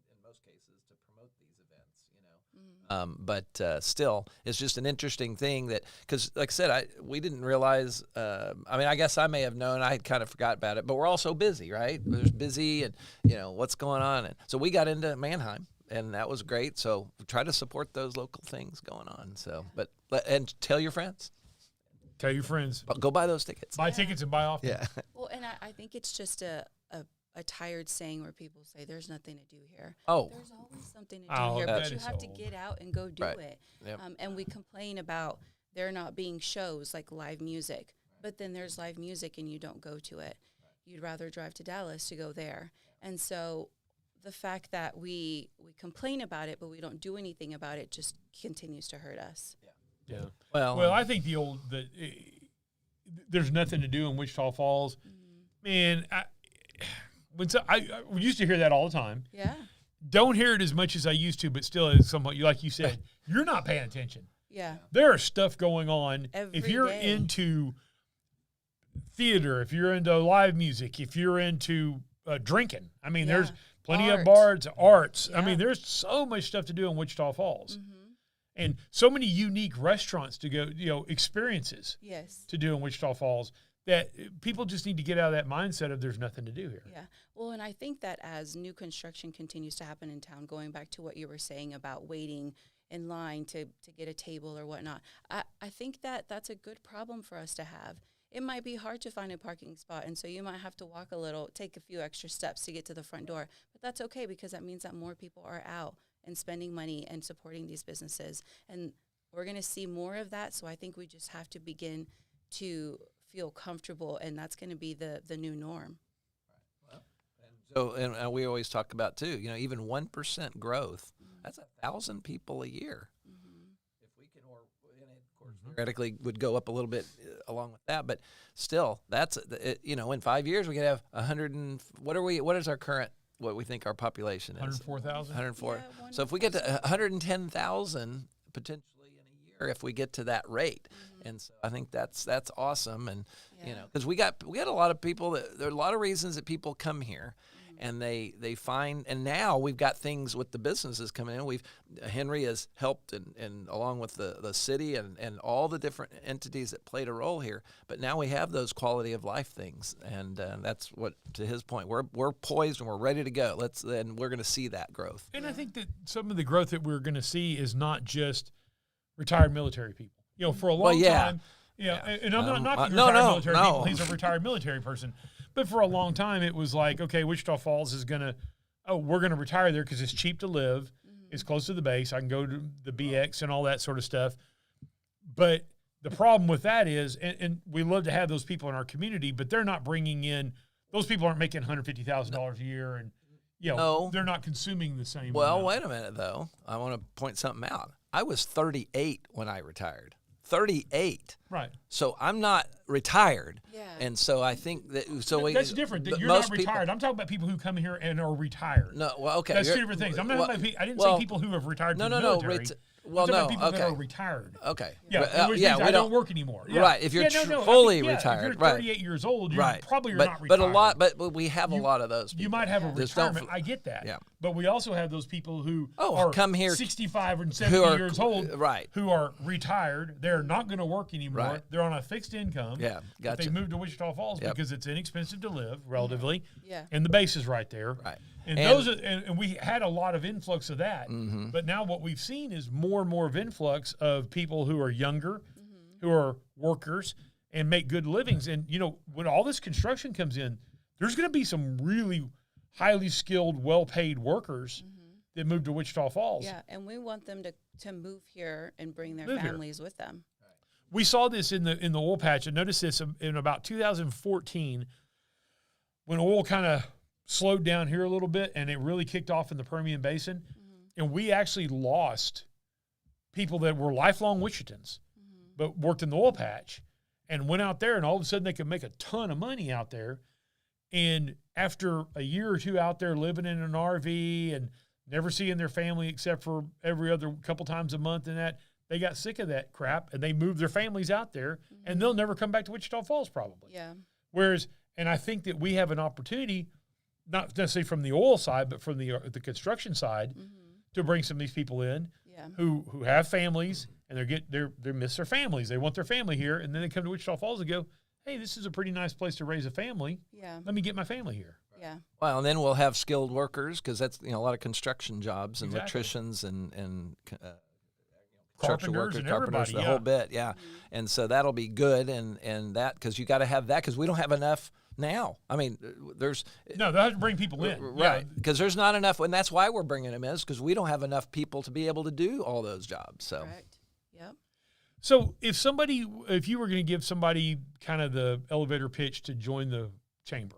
in most cases to promote these events, you know. But still, it's just an interesting thing that, because like I said, we didn't realize, I mean, I guess I may have known, I had kind of forgot about it, but we're all so busy, right? We're busy and, you know, what's going on. And so we got into Mannheim, and that was great. So try to support those local things going on. So, and tell your friends. Tell your friends. Go buy those tickets. Buy tickets and buy often. Yeah. Well, and I think it's just a tired saying where people say there's nothing to do here. Oh. There's always something to do here, but you have to old. get out and go do it. Yep. And we complain about there not being shows like live music, but then there's live music and you don't go to it. You'd rather drive to Dallas to go there. And so the fact that we complain about it, but we don't do anything about it just continues to hurt us. Yeah. Well, I think there's nothing to do in Wichita Falls. Man, I used to hear that all the time. Yeah. Don't hear it as much as I used to, but still, is somewhat like you said, you're not paying attention. Yeah. There is stuff going on. If you're day. into theater, if you're into live music, if you're into drinking, I mean, there's plenty of bars, arts. Yeah. I mean, there's so much stuff to do in Wichita Falls. And so many unique restaurants to go, you know, experiences to do in Wichita Falls that people just need to get out of that mindset of there's nothing to do here. Yeah. Well, and I think that as new construction continues to happen in town, going back to what you were saying about waiting in line to get a table or whatnot, I think that that's a good problem for us to have. It might be hard to find a parking spot, and so you might have to walk a little, take a few extra steps to get to the front door. But that's okay because that means that more people are out and spending money and supporting these businesses. And we're going to see more of that, so I think we just have to begin to feel comfortable, and that's going to be the new norm. Right. Well, and we always talk about, too, you know, even 1% growth, that's 1,000 people a year. If we can, or and it, of course, theoretically would go up a little bit along with that, but still, that's, you know, in 5 years, we could have 100 and, what is our current, what we think our population is? 104,000? 104. Yeah, so if we get to 110,000 potentially in a year, if we get to that rate, and so I think that's awesome, and you know, because we got a lot of people there are a lot of reasons that people come here, and they find, and now we've got things with the businesses coming in. Henry has helped, and along with the city and all the different entities that played a role here. But now we have those quality of life things, and that's what, to his point, we're poised and we're ready to go. And we're going to see that growth. And I think that some of the growth that we're going to see is not just retired military people. You know, for a long time. Yeah, and I'm not knocking retired military people. He's a retired military person. But for a long time, it was like, okay, Wichita Falls is going to, we're going to retire there because it's cheap to live. It's close to the base. I can go to the BX and all that sort of stuff. But the problem with that is, and we love to have those people in our community, but they're not bringing in, those people aren't making $150,000 a year, and they're not consuming the same. Well, amount. wait a minute, though. I want to point something out. I was 38 when I retired. 38. Right. So I'm not retired. Yeah. And so I think that that's different. You're not retired. I'm talking about people who come here and are retired. No, well, okay. That's two different things. I'm not talking about, I didn't say people who have retired from the military. Well, I'm talking no, about people okay. that are retired. Okay. Yeah, which means I don't work anymore. Yeah. Right. If you're fully retired, if you're 38 years old, you're not retired. But we have a lot of those people. You might have a retirement. I get that. Yeah. But we also have those people who are come here 65 and 70 years old, right? Who are retired. They're not going to work anymore. Right. They're on a fixed income. Yeah, gotcha. But they moved to Wichita Falls because it's inexpensive to live, relatively. Yeah. And the base is right there. Right. And we had a lot of influx of that. Mm-hmm. But now what we've seen is more and more of influx of people who are younger, who are workers, and make good livings. And, when all this construction comes in, there's going to be some really highly skilled, well-paid workers that move to Wichita Falls. Yeah, and we want them to move here and bring their families with them. We saw this in the oil patch. I noticed this in about 2014 when oil kind of slowed down here a little bit and it really kicked off in the Permian Basin. And we actually lost people that were lifelong Wichitans but worked in the oil patch and went out there, and all of a sudden they could make a ton of money out there. And after a year or two out there living in an RV and never seeing their family except for every other couple times a month and that, they got sick of that crap and they moved their families out there and they'll never come back to Wichita Falls probably. Yeah. Whereas, and I think that we have an opportunity, not necessarily from the oil side, but from the construction side, to bring some of these people in who have families and they miss their families. They want their family here, and then they come to Wichita Falls and go, hey, this is a pretty nice place to raise a family. Yeah. Let me get my family here. Yeah. Well, and then we'll have skilled workers because that's a lot of construction jobs and Exactly. electricians and Carpenters construction workers, and carpenters, everybody, the whole bit, yeah. And so that'll be good, and that because you got to have that because we don't have enough now. I mean, there's No, they'll have to bring people in. right because there's not enough, and that's why we're bringing them in is because we don't have enough people to be able to do all those jobs. So. Correct. Yep. So if you were going to give somebody kind of the elevator pitch to join the chamber,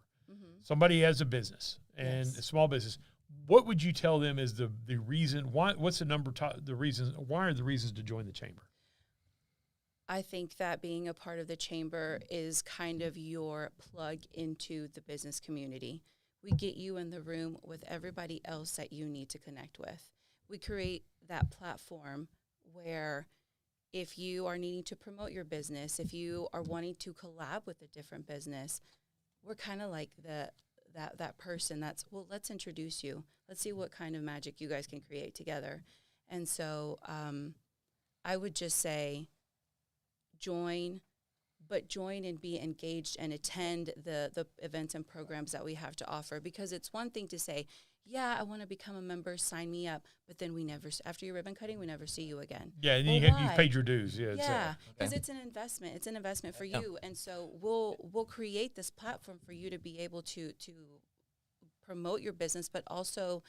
somebody has a business and a small business, what would you tell them is the reason why? What's the reasons? Why are the reasons to join the chamber? I think that being a part of the chamber is kind of your plug into the business community. We get you in the room with everybody else that you need to connect with. We create that platform where if you are needing to promote your business, if you are wanting to collab with a different business, we're kind of like that person that's, well, let's introduce you. Let's see what kind of magic you guys can create together. And so I would just say join and be engaged and attend the events and programs that we have to offer, because it's one thing to say, yeah, I want to become a member, sign me up, but then after your ribbon cutting, we never see you again. Yeah, and well, you paid your dues. Yeah, because it's an investment. It's an investment for you, and so we'll create this platform for you to be able to promote your business, but also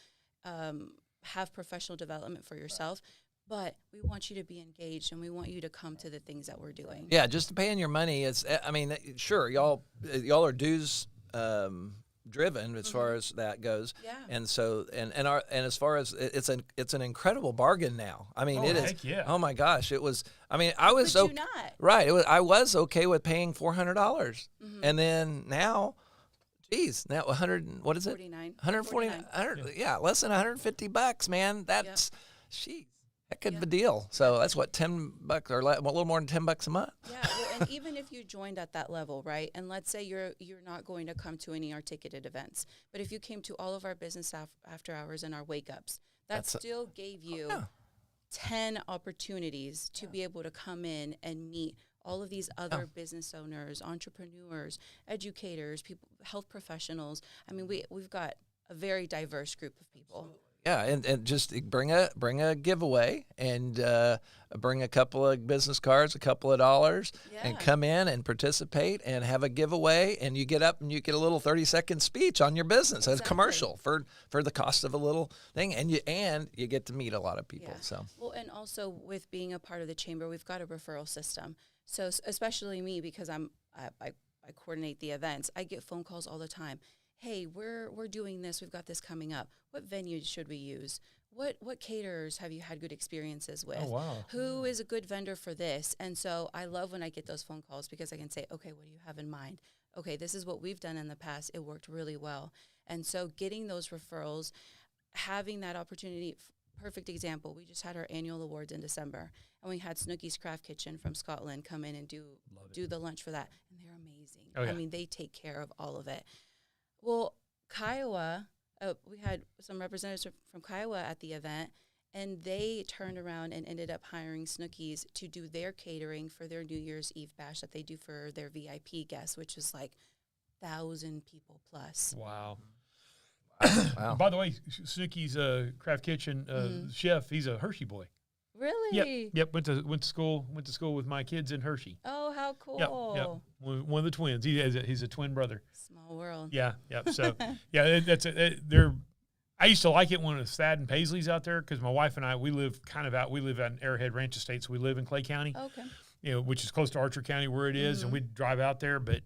have professional development for yourself. But we want you to be engaged, and we want you to come to the things that we're doing. Yeah, just paying your money is. I mean, sure, y'all are dues driven as far as that goes. Yeah. And so and as far as it's an incredible bargain now. I mean, it is. Heck yeah. Oh my gosh, it was. I mean, I was But you not. right. I was okay with paying $400, and then now. Geez, now 100. What is it? 149. Yeah, less than $150, man. That's, sheesh, heck of a deal. So that's what $10 or a little more than $10 a month. Yeah, well, and even if you joined at that level, right? And let's say you're not going to come to any of our ticketed events, but if you came to all of our business after hours and our wake ups, that still gave you 10 opportunities to be able to come in and meet all of these other business owners, entrepreneurs, educators, people, health professionals. I mean, we've got a very diverse group of people. Yeah, and just bring a giveaway and bring a couple of business cards, a couple of dollars, and come in and participate and have a giveaway. And you get up and you get a little 30-second speech on your business, a commercial for the cost of a little thing, and you get to meet a lot of people. Yeah. So well, and also with being a part of the chamber, we've got a referral system. So especially me, because I coordinate the events, I get phone calls all the time. Hey, we're doing this. We've got this coming up. What venue should we use? What caterers have you had good experiences with? Oh, wow. Who is a good vendor for this? And so I love when I get those phone calls because I can say, okay, what do you have in mind? Okay, this is what we've done in the past. It worked really well. And so getting those referrals, having that opportunity, perfect example, we just had our annual awards in December, and we had Snooki's Craft Kitchen from Scotland come in and do the lunch for that. And they're amazing. Oh, yeah. I mean, they take care of all of it. Well, Kiowa, we had some representatives from Kiowa at the event, and they turned around and ended up hiring Snooki's to do their catering for their New Year's Eve bash that they do for their VIP guests, which is like 1,000 people plus. Wow. wow. By the way, Snooki's Craft Kitchen chef, he's a Hershey boy. Really? Yep. Went to school with my kids in Hershey. Oh, how cool. Yep. One of the twins. He's a twin brother. Small world. Yeah. So I used to like it when it was Thad and Paisley's out there because my wife and I we live out in Arrowhead Ranch Estate, so we live in Clay County. Okay. Which is close to Archer County where it is, and we'd drive out there. But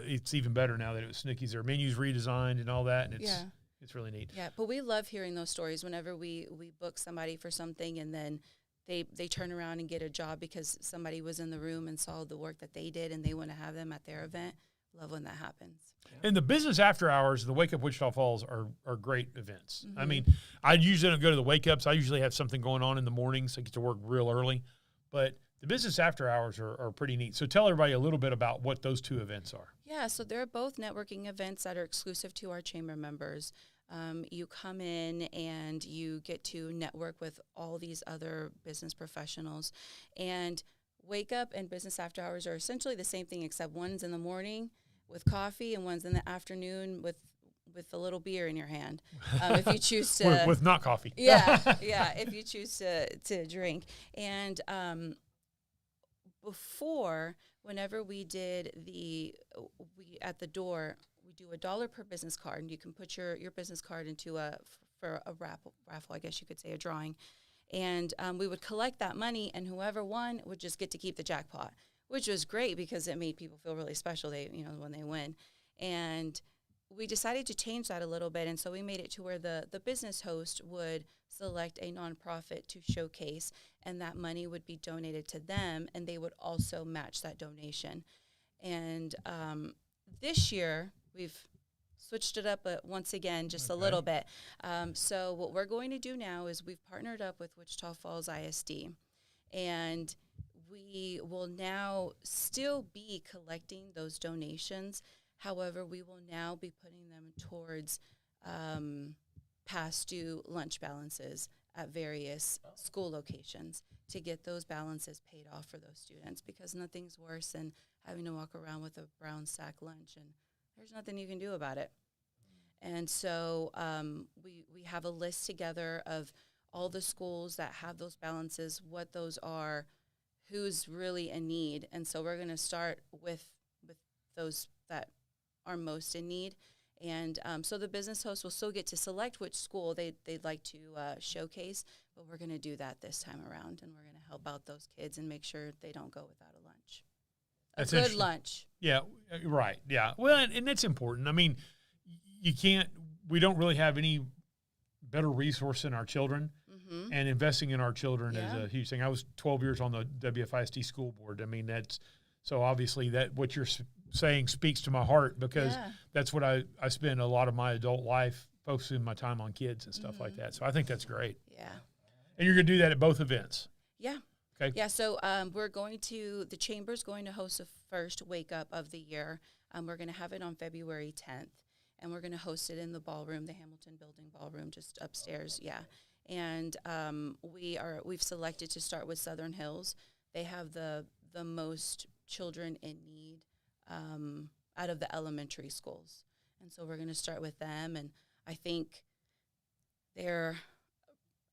it's even better now that it was Snooki's. Their menus redesigned and all that, and it's really neat. Yeah, but we love hearing those stories whenever we book somebody for something and then they turn around and get a job because somebody was in the room and saw the work that they did and they want to have them at their event. Love when that happens. And the business after hours, the Wake Up Wichita Falls are great events. I mean, I usually don't go to the wake ups. I usually have something going on in the mornings. I get to work real early. But the business after hours are pretty neat. So tell everybody a little bit about what those two events are. Yeah, so they're both networking events that are exclusive to our chamber members. You come in and you get to network with all these other business professionals. And Wake Up and Business After Hours are essentially the same thing, except one's in the morning with coffee and one's in the afternoon with a little beer in your hand. If you choose to. with not coffee. Yeah, if you choose to drink. And before, whenever we did at the door, we do $1 per business card, and you can put your business card into for a raffle, I guess you could say, a drawing. And we would collect that money, and whoever won would just get to keep the jackpot, which was great because it made people feel really special. When they win. And we decided to change that a little bit, and so we made it to where the business host would select a nonprofit to showcase, and that money would be donated to them, and they would also match that donation. And this year, we've switched it up once again, just a little bit. So what we're going to do now is we've partnered up with Wichita Falls ISD, and we will now still be collecting those donations. However, we will now be putting them towards past due lunch balances at various school locations to get those balances paid off for those students, because nothing's worse than having to walk around with a brown sack lunch and there's nothing you can do about it. And so we have a list together of all the schools that have those balances, what those are, who's really in need. And so we're going to start with those that are most in need. And so the business host will still get to select which school they'd like to showcase, but we're going to do that this time around, and we're going to help out those kids and make sure they don't go without a lunch. That's a good lunch. Yeah, right. Yeah. Well, and that's important. I mean, we don't really have any better resource than our children, and investing in our children is a huge thing. I was 12 years on the WFISD school board. I mean, so obviously that what you're saying speaks to my heart, because that's what I spend a lot of my adult life focusing my time on kids and stuff like that. So I think that's great. Yeah. And you're going to do that at both events? Yeah. Okay. Yeah, so the Chamber's going to host the first Wake Up of the year. We're going to have it on February 10th, and we're going to host it in the ballroom, the Hamilton Building ballroom, just upstairs. Yeah. And we've selected to start with Southern Hills. They have the most children in need out of the elementary schools. And so we're going to start with them. And I think they're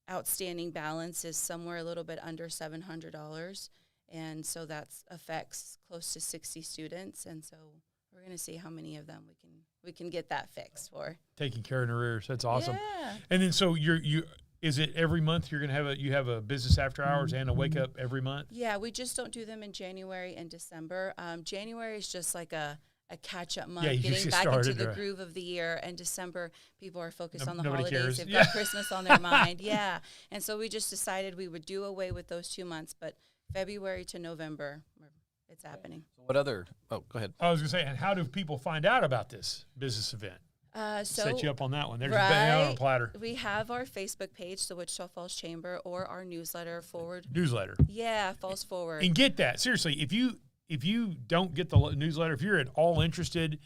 outstanding balance is somewhere a little bit under $700, and so that affects close to 60 students, and so we're going to see how many of them we can get that fixed for. Taking care in arrears. That's awesome. Yeah. And then so is it every month you're going to have a business after hours and a wake up every month? Yeah, we just don't do them in January and December. January is just like a catch-up month, getting back into the groove of the year. And December, people are focused on the holidays. Cares. They've got Christmas on their mind. Yeah. And so we just decided we would do away with those 2 months. But February to November, it's happening. What other? Oh, go ahead. I was going to say, and how do people find out about this business event? Set you up on that one. They're just banging out on a platter. We have our Facebook page, the Wichita Falls Chamber, or our newsletter, Forward. Newsletter. Yeah, Falls Forward. And get that. Seriously, if you don't get the newsletter, if you're at all interested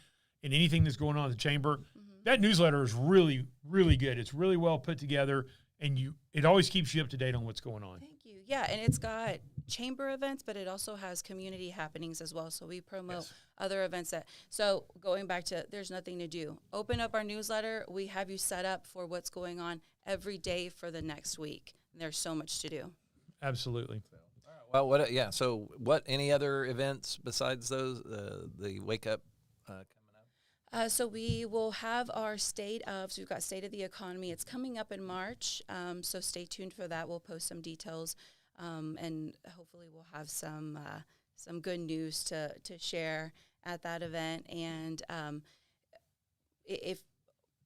in anything that's going on in the chamber, that newsletter is really, really good. It's really well put together, and it always keeps you up to date on what's going on. Thank you. Yeah, and it's got chamber events, but it also has community happenings as well. So we promote other events so going back to there's nothing to do. Open up our newsletter. We have you set up for what's going on every day for the next week. And there's so much to do. Absolutely. Well, so what, any other events besides those, the Wake Up coming up? So we will have our so we've got State of the Economy. It's coming up in March, so stay tuned for that. We'll post some details, and hopefully we'll have some good news to share at that event. And if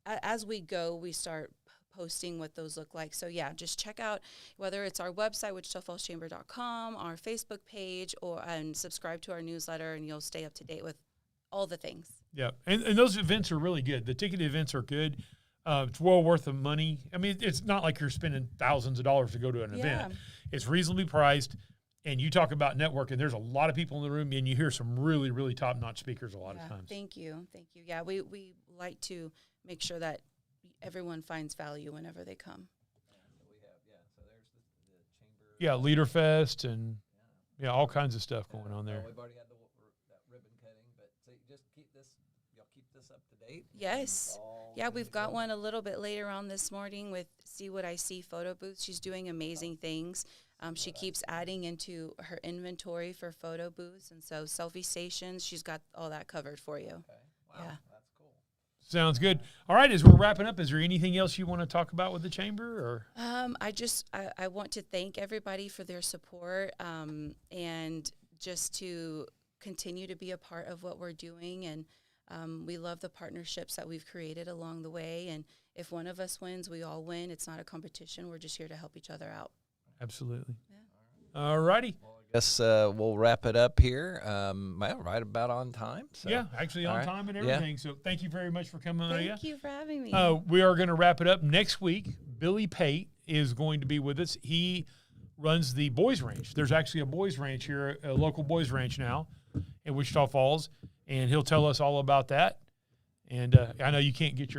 as we go, we start posting what those look like. So yeah, just check out whether it's our website, wichitafallschamber.com, our Facebook page, and subscribe to our newsletter, and you'll stay up to date with all the things. Yeah, and those events are really good. The ticket events are good. It's well worth the money. I mean, it's not like you're spending thousands of dollars to go to an event. It's reasonably priced, and you talk about networking. There's a lot of people in the room, and you hear some really, really top-notch speakers a lot of times. Thank you. Yeah, we like to make sure that everyone finds value whenever they come. So there's the chamber. Yeah, Leader Fest and all kinds of stuff going on there. We've already had that ribbon cutting, but so just y'all keep this up to date? Yes. Yeah, we've got one a little bit later on this morning with See What I See photo booth. She's doing amazing things. She keeps adding into her inventory for photo booths, and so selfie stations, she's got all that covered for you. Okay. Wow. Yeah. That's cool. Sounds good. All right, as we're wrapping up, is there anything else you want to talk about with the chamber? Or I want to thank everybody for their support, and just to continue to be a part of what we're doing. And we love the partnerships that we've created along the way. And if one of us wins, we all win. It's not a competition. We're just here to help each other out. Absolutely. Yeah. All righty. Well, I guess we'll wrap it up here. Right about on time. So. Yeah, actually on time and everything. So thank you very much for coming. Thank you for having me. We are going to wrap it up next week. Billy Pate is going to be with us. He runs the boys ranch. There's actually a boys ranch here, a local boys ranch now in Wichita Falls, and he'll tell us all about that. And I know you can't get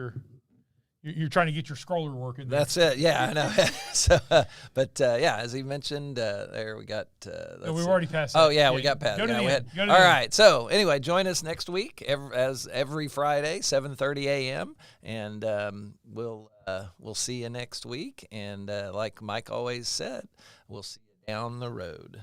you're trying to get your scroller working. That's it. Yeah, I know. So, as he mentioned, there we got. We've already passed that. Oh, yeah, we got past. Go to the end. All right. So, anyway, join us next week every Friday, 7:30 a.m., and we'll see you next week. And like Mike always said, we'll see you down the road.